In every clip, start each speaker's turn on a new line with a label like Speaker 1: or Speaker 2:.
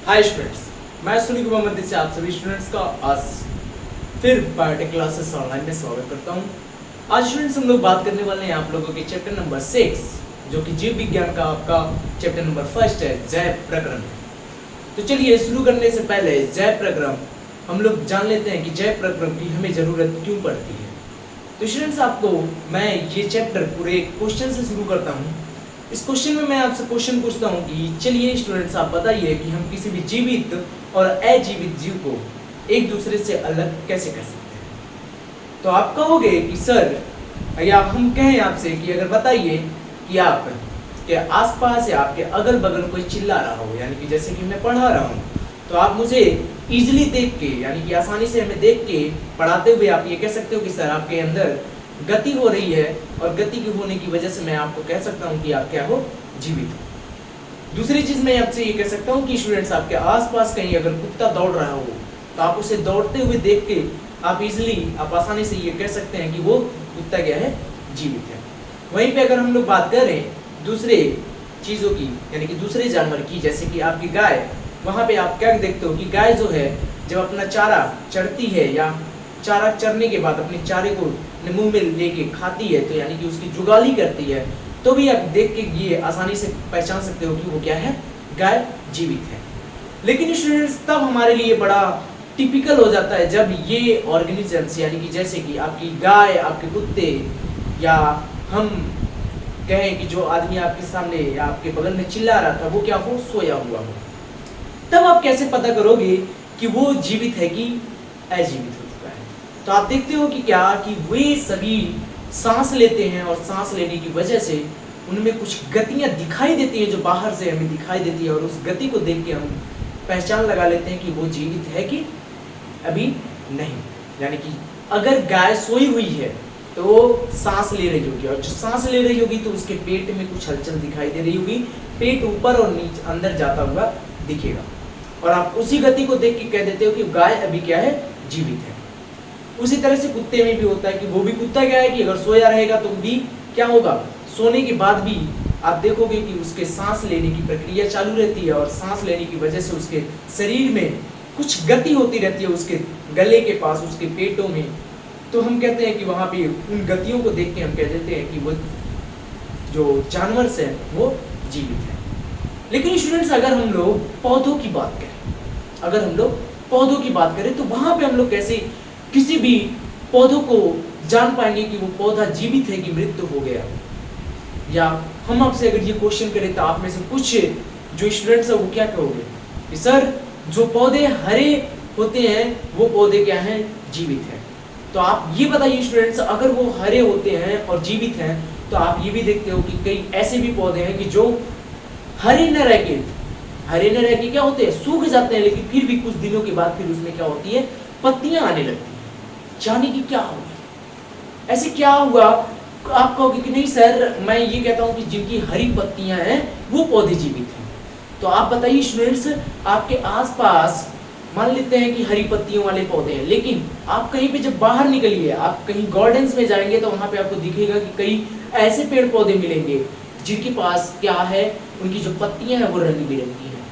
Speaker 1: Hi students, मैं सुनील कुमार से आप सभी स्टूडेंट्स का आज फिर बायोटेक क्लासेस ऑनलाइन में स्वागत करता हूं। आज स्टूडेंट्स हम लोग बात करने वाले हैं आप लोगों के चैप्टर नंबर 6 जो कि जीव विज्ञान का आपका चैप्टर नंबर 1 है, जैव प्रकरण। तो चलिए शुरू करने से पहले जैव प्रकरण हम लोग जान लेते हैं कि जैव प्रकरण की हमें जरूरत क्यों पड़ती है। तो स्टूडेंट्स आपको मैं ये चैप्टर पूरे क्वेश्चन से शुरू करता हूँ। इस क्वेश्चन में मैं आपसे क्वेश्चन पूछता हूँ कि चलिए स्टूडेंट्स आप बताइए कि हम किसी भी जीवित और अजीवित जीव को एक दूसरे से अलग कैसे कर सकते हैं। तो आप कहोगे कि सर, या हम कहें आपसे कि अगर बताइए कि आप के आसपास या आपके अगल बगल कोई चिल्ला रहा हो, यानी कि जैसे कि मैं पढ़ा रहा हूँ, तो आप मुझे इजीली देख के यानी कि आसानी से हमें देख के पढ़ाते हुए आप ये कह सकते हो कि सर आपके अंदर गति हो रही है और गति की होने की वजह से मैं आपको कह सकता हूँ कि आप क्या हो, जीवित हो। दूसरी चीज मैं आपसे ये कह सकता हूँ कि स्टूडेंट्स आपके आसपास कहीं अगर कुत्ता दौड़ रहा हो तो आप उसे दौड़ते हुए देख के आप आसानी से ये कह सकते हैं कि वो कुत्ता क्या है, जीवित है। वहीं पे अगर हम लोग बात करें दूसरे चीजों की यानी कि दूसरे जानवर की, जैसे कि आपकी गाय, वहां पे आप क्या देखते हो कि गाय जो है जब अपना चारा चढ़ती है या चारा चरने के बाद अपने चारे को मुंह में लेके खाती है, तो यानी कि उसकी जुगाली करती है, तो भी आप देख के ये आसानी से पहचान सकते हो कि वो क्या है, गाय जीवित है। लेकिन स्टूडेंट्स तब हमारे लिए बड़ा टिपिकल हो जाता है जब ये ऑर्गेनिजम्स यानी कि जैसे कि आपकी गाय, आपके कुत्ते, या हम कहें कि जो आदमी आपके सामने या आपके बगल में चिल्ला रहा था वो क्या हो, सोया हुआ हो। तब आप कैसे पता करोगे कि वो जीवित है कि अजीवित हो चुका है। तो आप देखते हो कि क्या कि वे सभी सांस लेते हैं और सांस लेने की वजह से उनमें कुछ गतियां दिखाई देती हैं जो बाहर से हमें दिखाई देती है, और उस गति को देख के हम पहचान लगा लेते हैं कि वो जीवित है कि अभी नहीं। यानी कि अगर गाय सोई हुई है तो वो सांस ले रही होगी, और जो सांस ले रही होगी तो उसके पेट में कुछ हलचल दिखाई दे रही होगी, पेट ऊपर और नीचे अंदर जाता हुआ दिखेगा, और आप उसी गति को देख के कह देते हो कि गाय अभी क्या है, जीवित है। उसी तरह से कुत्ते में भी होता है कि वो भी कुत्ता क्या है कि अगर सोया रहेगा तो भी क्या होगा, सोने के बाद भी आप देखोगे कि उसके सांस लेने की प्रक्रिया चालू रहती है, और सांस लेने की वजह से उसके शरीर में कुछ गति होती रहती है, उसके गले के पास, उसके पेटों में। तो हम कहते हैं कि वहाँ पे उन गतियों को देख के हम कह देते हैं कि वो जो जानवर है वो जीवित है। लेकिन स्टूडेंट्स अगर हम लोग पौधों की बात करें, तो वहां पे हम लोग कैसे किसी भी पौधों को जान पाएंगे कि वो पौधा जीवित है कि मृत्यु हो गया। या हम आपसे अगर ये क्वेश्चन करें तो आप में से कुछ जो स्टूडेंट्स है वो क्या कहोगे कि सर जो पौधे हरे होते हैं वो पौधे क्या हैं, जीवित हैं। तो आप ये बताइए स्टूडेंट्स, अगर वो हरे होते हैं और जीवित हैं तो आप ये भी देखते हो कि कई ऐसे भी पौधे हैं कि जो हरे न रह के क्या होते हैं, सूख जाते हैं, लेकिन फिर भी कुछ दिनों के बाद फिर उसमें क्या होती है, पत्तियां आने लगती हैं। जाने की क्या होगा, ऐसे क्या हुआ। आप कहोगे कि नहीं सर, मैं ये कहता हूं कि जिनकी हरी पत्तियां हैं वो पौधे जीवित हैं। तो आप बताइए स्टूडेंट्स, आपके आसपास मान लेते हैं कि हरी पत्तियों वाले पौधे हैं, लेकिन आप कहीं पे जब बाहर निकलिए, आप कहीं गार्डन्स में जाएंगे तो वहां पे आपको दिखेगा कि कई ऐसे पेड़ पौधे मिलेंगे जिनके पास क्या है, उनकी जो पत्तियां हैं वो रंग बिरंगी हैं।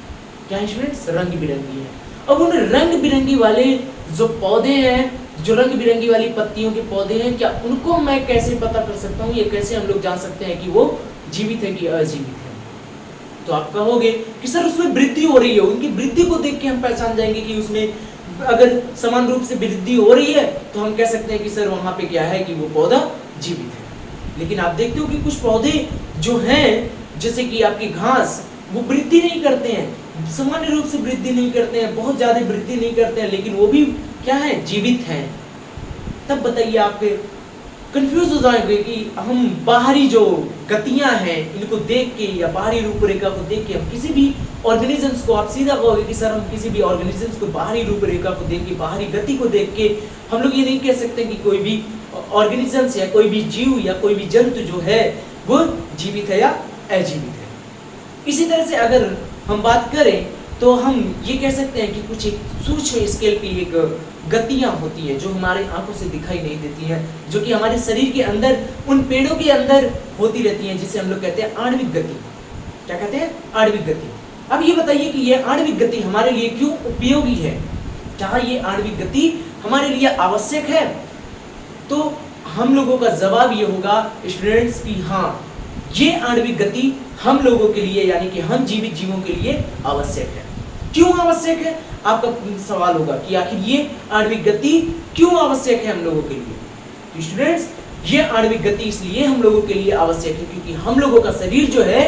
Speaker 1: क्या है स्टूडेंट्स, रंग बिरंगी हैं। अब उन रंग बिरंगी वाले जो पौधे हैं, जो रंग बिरंगी वाली पत्तियों के पौधे हैं, क्या उनको मैं कैसे पता कर सकता हूँ, ये कैसे हम लोग जान सकते हैं कि वो जीवित है कि अजीवित है। तो आप कहोगे कि सर उसमें वृद्धि हो रही है, उनकी वृद्धि को देख के हम पहचान जाएंगे कि उसमें अगर समान रूप से वृद्धि हो रही है तो हम कह सकते हैं कि सर वहां पे क्या है कि वो पौधा जीवित है। लेकिन आप देखते हो कि कुछ पौधे जो हैं, जैसे कि आपकी घास, वो वृद्धि नहीं करते हैं, सामान्य रूप से वृद्धि नहीं करते हैं, बहुत ज्यादा वृद्धि नहीं करते हैं, लेकिन वो भी क्या है, जीवित हैं। तब बताइए आप कंफ्यूज हो जाएंगे कि हम बाहरी जो गतियां हैं इनको देख के या बाहरी रूपरेखा को देख के हम किसी भी ऑर्गेनिजम्स को, आप सीधा कहोगे कि सर हम किसी भी ऑर्गेनिजम्स को बाहरी रूपरेखा को देख के, बाहरी गति को देख के हम लोग ये नहीं कह सकते कि कोई भी ऑर्गेनिजम्स या कोई भी जीव या कोई भी जंतु जो है वो जीवित है या अजीवित है। इसी तरह से अगर हम बात करें तो हम ये कह सकते हैं कि कुछ एक सूक्ष्म स्केल की एक गतियां होती हैं जो हमारे आंखों से दिखाई नहीं देती हैं, जो कि हमारे शरीर के अंदर, उन पेड़ों के अंदर होती रहती हैं, जिसे हम लोग कहते हैं आणविक गति। क्या कहते हैं, आणविक गति। अब ये बताइए कि ये आणविक गति हमारे लिए क्यों उपयोगी है? क्या ये आणविक गति हमारे लिए आवश्यक है? तो हम लोगों का जवाब ये होगा स्टूडेंट्स कि हाँ, ये आणविक गति हम लोगों के लिए यानी कि हम जीवित जीवों के लिए आवश्यक है। क्यों आवश्यक है? आपका सवाल होगा कि आखिर ये आणविक गति क्यों आवश्यक है हम लोगों के लिए? तो स्टूडेंट्स, ये आणविक गति इसलिए हम लोगों के लिए आवश्यक है क्योंकि हम लोगों का शरीर जो है,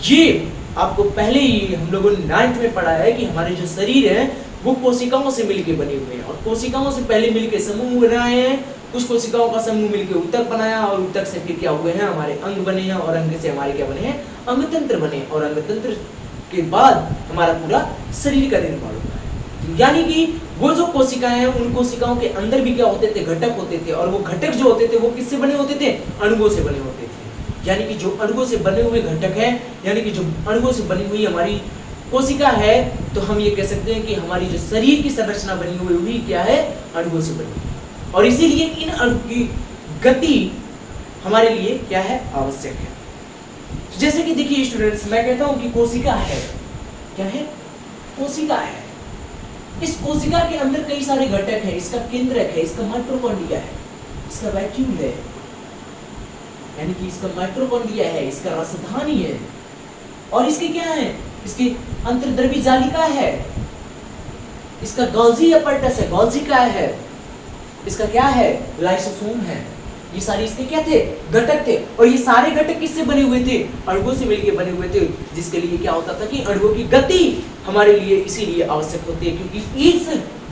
Speaker 1: ये आपको पहले ही हम लोगों ने 9th में पढ़ा है कि हमारे जो शरीर है वो कोशिकाओं से मिलकर बने हुए हैं, और कोशिकाओं से पहले मिलकर समूह बनाए हैं। कुछ कोशिकाओं का समूह मिलकर ऊतक बनाया, और ऊतक से फिर क्या हुए हैं, हमारे अंग बने हैं, और अंग से हमारे क्या बने हैं, अंगतंत्र बने, और अंगतंत्र के बाद हमारा पूरा शरीर का निर्माण हुआ है। यानी कि वो जो कोशिकाएं हैं, उन कोशिकाओं के अंदर भी क्या होते थे, घटक होते थे, और वो घटक जो होते थे वो किससे बने होते थे, अणुओं से बने होते थे। यानी कि जो अणुओं से बने हुए घटक है, यानी कि जो अणुओं से बनी हुई हमारी कोशिका है, तो हम ये कह सकते हैं कि हमारी जो शरीर की संरचना बनी हुई हुई क्या है, अणुओं से बनी हुई। और इसीलिए इन अणु की गति हमारे लिए क्या है, आवश्यक है। जैसे कि देखिए स्टूडेंट्स, मैं कहता हूं कि कोशिका है, क्या है, कोशिका है। इस कोशिका के अंदर कई सारे घटक हैं, इसका केंद्रक है, इसका माइटोकॉन्ड्रिया है, इसका वैक्यूल है, यानी कि इसका माइटोकॉन्ड्रिया है, इसका राजधानी है, और इसके क्या है, इसकी अंतर्द्रव्य जालिका है, इसका गोल्जी अपैरेटस है, गोल्जी क्या है, इसका क्या है, लाइसोसोम है। ये सारे इसके क्या थे, घटक थे, और ये सारे घटक किससे बने हुए थे, अणुओं से मिलकर बने हुए थे, जिसके लिए क्या होता था कि अणुओं की गति हमारे लिए इसीलिए आवश्यक होती है, क्योंकि इस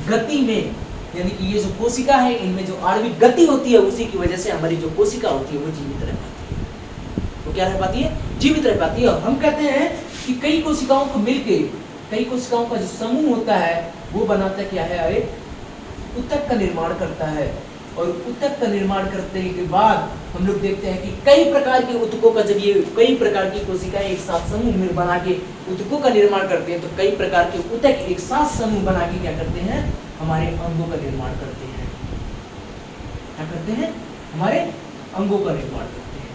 Speaker 1: गति में यानी कि ये जो कोशिका है, इनमें जो आणविक गति होती है, उसी की वजह से हमारी जो कोशिका होती है वो जीवित रह पाती है। वो क्या रह पाती है, जीवित रह पाती है। और हम कहते हैं कि कई कोशिकाओं को मिलके, कई कोशिकाओं का जो समूह होता है वो बनाता क्या है, अरे ऊतक का निर्माण करता है, और ऊतक का निर्माण करने के बाद हम लोग देखते हैं कि कई प्रकार के ऊतकों का, जब ये कई प्रकार की कोशिकाएं एक साथ समूह में बना के ऊतकों का निर्माण करते हैं, तो कई प्रकार के ऊतक एक साथ समूह बना के क्या करते हैं, हमारे अंगों का निर्माण करते हैं। क्या करते हैं, हमारे अंगों का निर्माण करते हैं।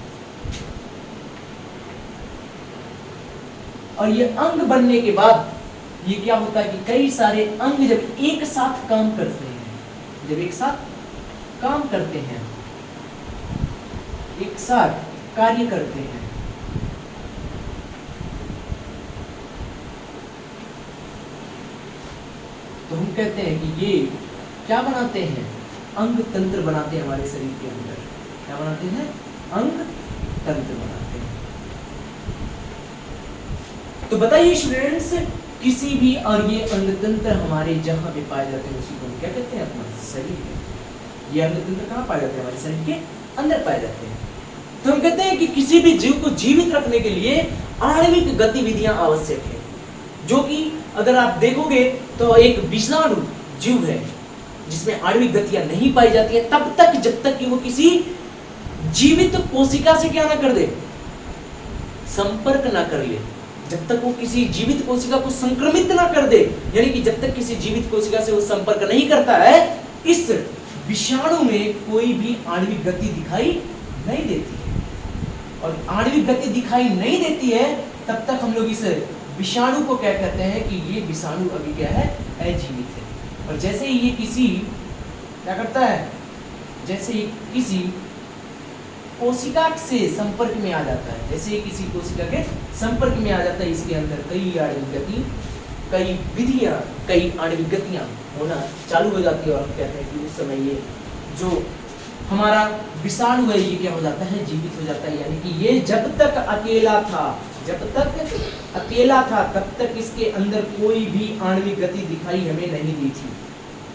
Speaker 1: और ये अंग बनने के बाद ये क्या होता है कि कई सारे अंग जब एक साथ काम करते हैं, जब एक साथ काम करते हैं, एक साथ कार्य करते हैं, तो हम कहते हैं कि ये क्या बनाते हैं, अंग तंत्र बनाते हैं हमारे शरीर के अंदर। क्या बनाते हैं, अंग तंत्र बनाते हैं। तो बताइए स्टूडेंट्स, किसी भी, और ये अंग तंत्र हमारे जहां पे पाए जाते हैं उसी को हम क्या कहते हैं, अपना शरीर। ये अंग तंत्र कहाँ पाए जाते हैं, हमारे शरीर के अंदर पाए जाते हैं। तो हम कहते हैं कि किसी भी जीव को जीवित रखने के लिए आणविक गतिविधियां आवश्यक है, जो कि अगर आप देखोगे तो एक विषाणु जीव है जिसमें आणविक गतियां नहीं पाई जाती है तब तक, जब तक कि वो किसी जीवित कोशिका से क्या ना कर दे, संपर्क ना कर ले, जब तक वो किसी जीवित कोशिका को संक्रमित ना कर दे, यानी कि जब तक किसी जीवित कोशिका से वो संपर्क नहीं करता है, इस विषाणु में कोई भी आणविक गति दिखाई नहीं देती है। और आणविक गति दिखाई नहीं देती है तब तक हम लोग इस विषाणु को क्या कहते हैं कि ये विषाणु अभी क्या है, अजीवित है। और जैसे ही ये किसी क्या करता है, जैसे ही किसी कोशिका से संपर्क में आ जाता है, जैसे ही किसी कोशिका के संपर्क में आ जाता है, इसके अंदर कई आणविक गति, कई विधियां, कई आणविक गतियां होना चालू हो जाती है। और हम कहते हैं कि उस समय ये जो हमारा विषाणु है ये क्या हो जाता है, जीवित हो जाता है। यानी कि ये जब तक अकेला था, जब तक अकेला था तब तक इसके अंदर कोई भी आणविक गति दिखाई हमें नहीं दी थी।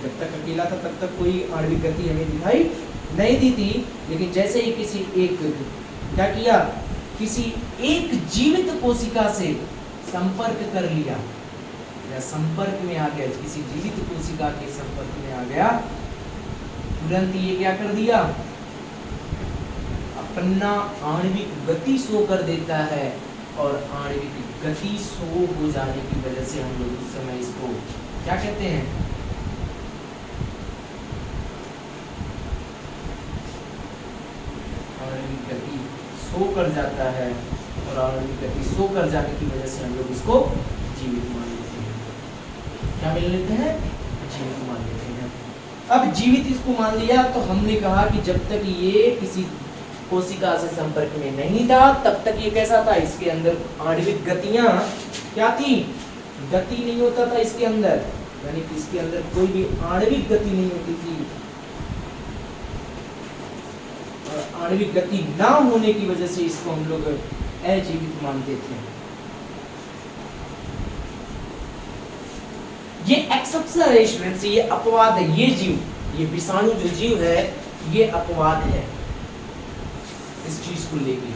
Speaker 1: जब तक अकेला था तब तक कोई आणविक गति हमें दिखाई नहीं दी थी। लेकिन जैसे ही किसी एक क्या किया, किसी एक जीवित कोशिका से संपर्क कर लिया या संपर्क में आ गया, किसी जीवित कोशिका के संपर्क में आ गया, तुरंत ये क्या कर दिया, अपना आणविक गति शो कर देता है। और आणविक गति शो हो जाने की वजह से हम लोग उस समय इसको क्या कहते हैं, आणविक गति शो कर जाता है। और आणविक गति शो कर जाने की वजह से हम लोग इसको जीवित मान लेते हैं। क्या मान लेते हैं? जीवित मान लेते हैं। अब जीवित इसको मान लिया तो हमने कहा कि जब तक ये किसी कोशिका से संपर्क में नहीं था तब तक ये कैसा था, इसके अंदर आणविक गतियां क्या थी, गति नहीं होता था इसके अंदर, यानी कि इसके अंदर कोई भी आणविक गति नहीं होती थी। और आणविक गति ना होने की वजह से इसको हम लोग अजीवित मानते थे। ये एक्सेप्शन है स्टूडेंट्स, ये अपवाद है। ये जीव, ये विषाणु जो जीव है ये अपवाद है इस चीज को लेके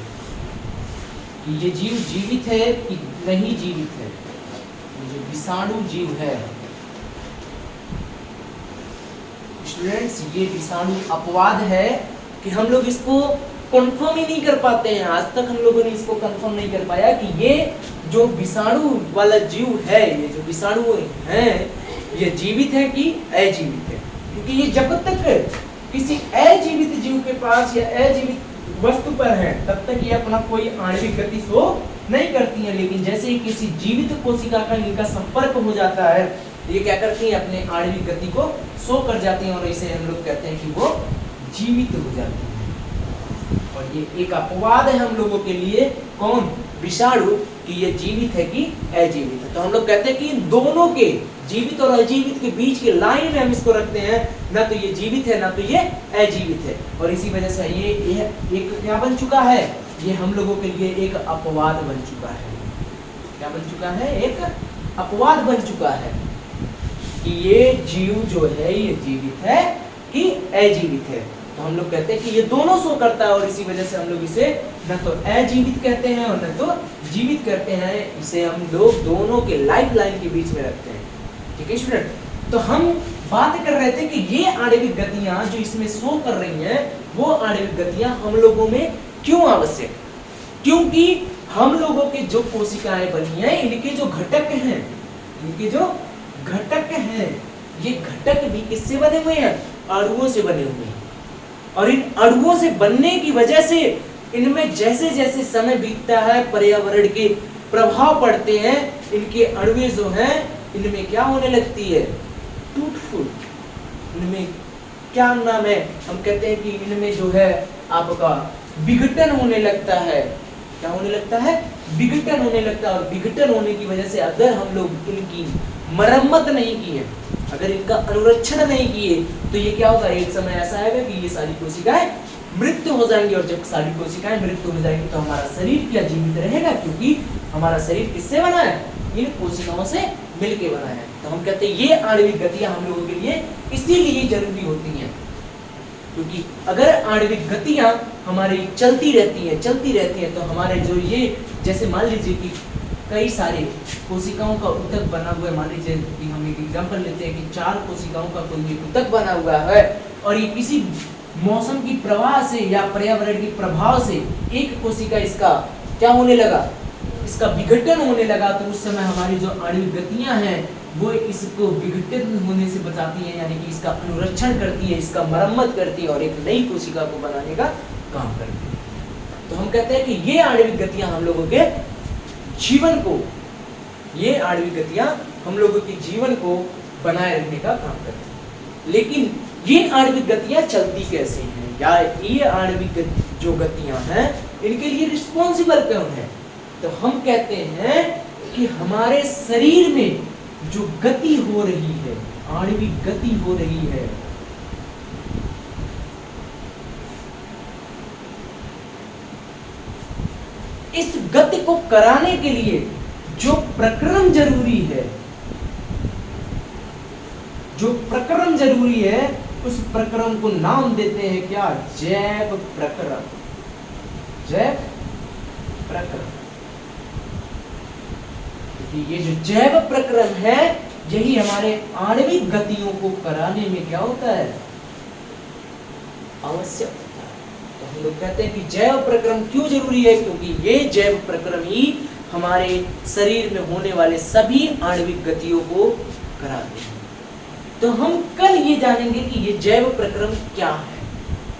Speaker 1: कि ये जीव जीवित है कि नहीं जीवित है। ये जो विषाणु जीव है स्टूडेंट्स, ये विषाणु अपवाद है कि हम लोग इसको कंफर्म ही नहीं कर पाते हैं। आज तक हम लोगों ने इसको कंफर्म नहीं कर पाया कि ये जो विषाणु वाला जीव है, ये जो विषाणु है ये जीवित है कि अजीवित है। क्योंकि ये जब तक किसी अजीवित जीव के पास या अजीवित वस्तु पर है तब तक ये अपना कोई आणविक गति शो नहीं करती है। लेकिन जैसे ही किसी जीवित कोशिका का इनका संपर्क हो जाता है ये क्या करती है, अपने आणविक गति को शो कर जाती हैं और इसे हम लोग कहते हैं कि वो जीवित हो जाती है। और ये एक अपवाद है हम लोगों के लिए, कौन, विषाणु, कि ये जीवित है कि अजीवित है। तो हम लोग कहते हैं कि इन दोनों के, जीवित और अजीवित के बीच के लाइन में हम इसको रखते हैं, ना तो ये जीवित है ना तो ये अजीवित है। और इसी वजह से ये एक क्या बन चुका है, ये हम लोगों के लिए एक अपवाद बन चुका है। क्या बन चुका है, एक अपवाद बन चुका है कि ये जीव जो है ये जीवित है कि अजीवित है। तो हम लोग कहते हैं कि ये दोनों शो करता है और इसी वजह से हम लोग इसे न तो अजीवित कहते हैं और न तो जीवित कहते हैं। इसे हम लोग दोनों के लाइफ लाइन के बीच में रखते हैं। ठीक है स्टूडेंट, तो हम बात कर रहे थे कि ये आणविक गतियां जो इसमें शो कर रही हैं वो आणविक गतियां हम लोगों में क्यों आवश्यक, क्योंकि हम लोगों के जो कोशिकाएं बनी हैं इनके जो घटक हैं, इनके जो घटक हैं ये घटक भी किससे बने हुए हैं, अणुओं से बने हुए हैं। और इन अणुओं से बनने की वजह से इनमें जैसे जैसे समय बीतता है पर्यावरण के प्रभाव पड़ते हैं, इनके अणुएं जो हैं इनमें क्या होने लगती है, टूट फूट। इनमें क्या नाम है, हम कहते हैं कि इनमें जो है आपका विघटन होने लगता है। क्या होने लगता है, विघटन होने लगता है। और विघटन होने की वजह से अगर हम लोग इनकी मरम्मत नहीं की है, अगर इनका अनुरक्षण नहीं किए तो ये क्या होगा, एक समय ऐसा आएगा कि ये सारी कोशिकाएं मृत्यु हो जाएंगी। और जब सारी कोशिकाएं मृत्यु हो जाएंगी तो हमारा शरीर क्या जीवित रहेगा, क्योंकि हमारा शरीर किससे बना है, इन कोशिकाओं से मिलके बना है। तो हम कहते हैं ये आणविक गतियां हम लोगों के लिए इसीलिए जरूरी होती हैं, क्योंकि अगर आणविक गतियां हमारी चलती रहती हैं तो हमारे जो ये, जैसे मान लीजिए कि कई सारे कोशिकाओं का ऊतक बना हुआ है, मान लीजिए कि हम एक एग्जांपल लेते हैं कि 4 कोशिकाओं का कोई ऊतक बना हुआ है और ये किसी मौसम की प्रवाह से या पर्यावरण के प्रभाव से एक कोशिका इसका क्या होने लगा, इसका विघटन होने लगा, तो उस समय हमारी जो आणविक गतियां हैं वो इसको विघटित होने से बचाती हैं, यानी कि इसका अनुरक्षण करती है, इसका मरम्मत करती है और एक नई कोशिका को बनाने का काम करती है। तो हम कहते हैं कि ये आणविक गतियां हम लोगों के जीवन को, ये आणविक गतियां हम लोगों के जीवन को बनाए रखने का काम करती हैं। लेकिन ये आणविक गतियां चलती कैसे हैं, या ये आणविक जो गतियां हैं इनके लिए रिस्पॉन्सिबल कौन है, तो हम कहते हैं कि हमारे शरीर में जो गति हो रही है, आणविक गति हो रही है, इस गति को कराने के लिए जो प्रक्रम जरूरी है, जो प्रक्रम जरूरी है उस प्रक्रम को नाम देते हैं क्या, जैव प्रक्रम। जैव प्रक्रम, ये जो जैव प्रक्रम है यही हमारे आणविक गतियों को कराने में क्या होता है, आवश्यक होता है। तो हम लोग कहते हैं कि जैव प्रक्रम क्यों जरूरी है, क्योंकि ये जैव प्रक्रम ही हमारे शरीर में होने वाले सभी आणविक गतियों को कराते हैं। तो हम कल ये जानेंगे कि ये जैव प्रक्रम क्या है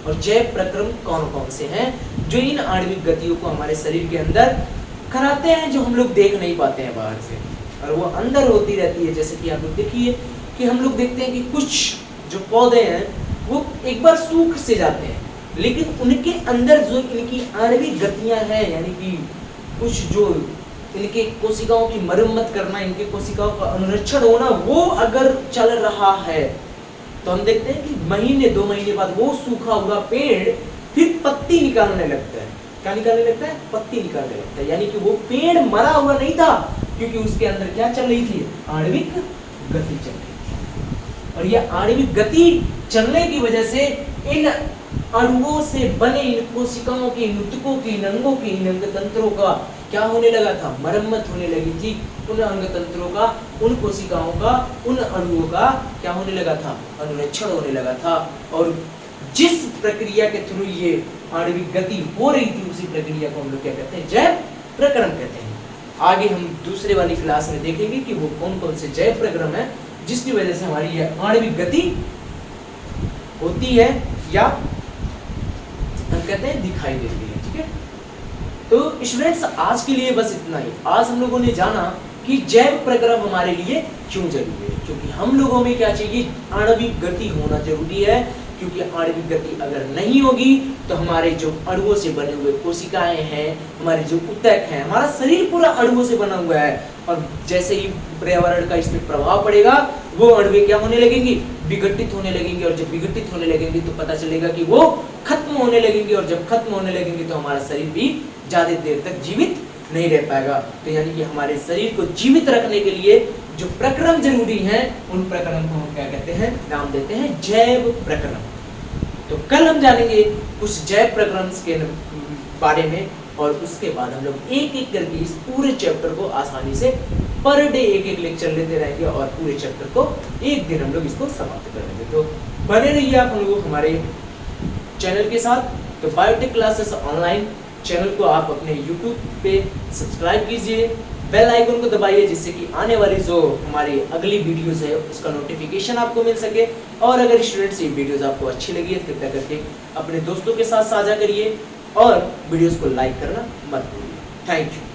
Speaker 1: और जैव प्रक्रम कौन कौन से हैं जो इन आणविक गतियों को हमारे शरीर के अंदर कराते हैं, जो हम लोग देख नहीं पाते हैं बाहर से। और वो अंदर होती रहती है। जैसे कि आप लोग देखिए कि हम लोग देखते हैं कि कुछ जो पौधे हैं वो एक बार सूख से जाते हैं, लेकिन उनके अंदर जो इनकी आणविक गतियां हैं, यानी कि कुछ जो इनके कोशिकाओं की मरम्मत करना, इनके कोशिकाओं का अनुरक्षण होना, वो अगर चल रहा है तो हम देखते हैं कि महीने 2 महीने बाद वो सूखा हुआ पेड़ फिर पत्ती निकालने लगता है। क्या निकालने लगता है? पत्ती निकालने लगता है। यानी कि वो पेड़ मरा हुआ नहीं था, क्योंकि उसके अंदर क्या चल रही थी? आणविक गति चल रही थी। और यह आणविक गति चलने की वजह से इन अणुओं से बने इन कोशिकाओं की, इन ऊतकों की, इन अंगों की, इन अंग तंत्रों का क्या होने लगा था? मरम्मत होने लगी थी। उन अंग तंत्रों का, उन कोशिकाओं का, उन अणुओं का क्या होने लगा था? अनुरक्षण होने लगा था। और जिस प्रक्रिया के थ्रू ये आणविक गति हो रही थी, उसी प्रक्रिया को हम लोग क्या कहते हैं? जैव प्रक्रम कहते हैं। आगे हम दूसरे वाली क्लास में देखेंगे कि वो कौन कौन से जैव प्रक्रम है जिसकी वजह से हमारी यह आणविक गति होती है या हम कहते हैं दिखाई देती है। ठीक है, तो स्टूडेंट्स आज के लिए बस इतना ही। आज हम लोगों ने जाना कि जैव प्रक्रम हमारे लिए क्यों जरूरी है, क्योंकि हम लोगों में क्या चाहिए? आणविक गति होना जरूरी है। क्योंकि आणविक गति अगर नहीं होगी तो हमारे जो अणुओं से बने हुए कोशिकाएं हैं, हमारे जो ऊतक हैं, हमारा शरीर पूरा अणुओं से बना हुआ है, और जैसे ही पर्यावरण का इस पर प्रभाव पड़ेगा वो अणुएं क्या होने लगेंगी? विघटित होने लगेंगे। और जब विघटित होने लगेंगे तो पता चलेगा कि वो खत्म होने लगेंगे, और जब खत्म होने लगेंगे तो हमारा शरीर भी ज्यादा देर तक जीवित नहीं रह पाएगा। तो यानी कि हमारे शरीर को जीवित रखने के लिए जो प्रक्रम जरूरी हैं, उन प्रक्रम को हम क्या कहते हैं? नाम देते हैं जैव प्रक्रम। तो कल हम जानेंगे कुछ जैव प्रक्रम के बारे में, और उसके बाद हम लोग एक एक करके इस पूरे चैप्टर को आसानी से पर डे एक एक लेक्चर लेते रहेंगे, और पूरे चैप्टर को एक दिन हम लोग इसको समाप्त कर देंगे। तो बने रहिए आप लोग हमारे चैनल के साथ। तो बायोटेक क्लासेस ऑनलाइन चैनल को आप अपने YouTube पे सब्सक्राइब कीजिए, बेल आइकन को दबाइए, जिससे कि आने वाली जो हमारी अगली वीडियोस है उसका नोटिफिकेशन आपको मिल सके। और अगर स्टूडेंट्स ये वीडियोस आपको अच्छी लगी है तो कृपया करके अपने दोस्तों के साथ साझा करिए, और वीडियोस को लाइक करना मत भूलिए। Thank you.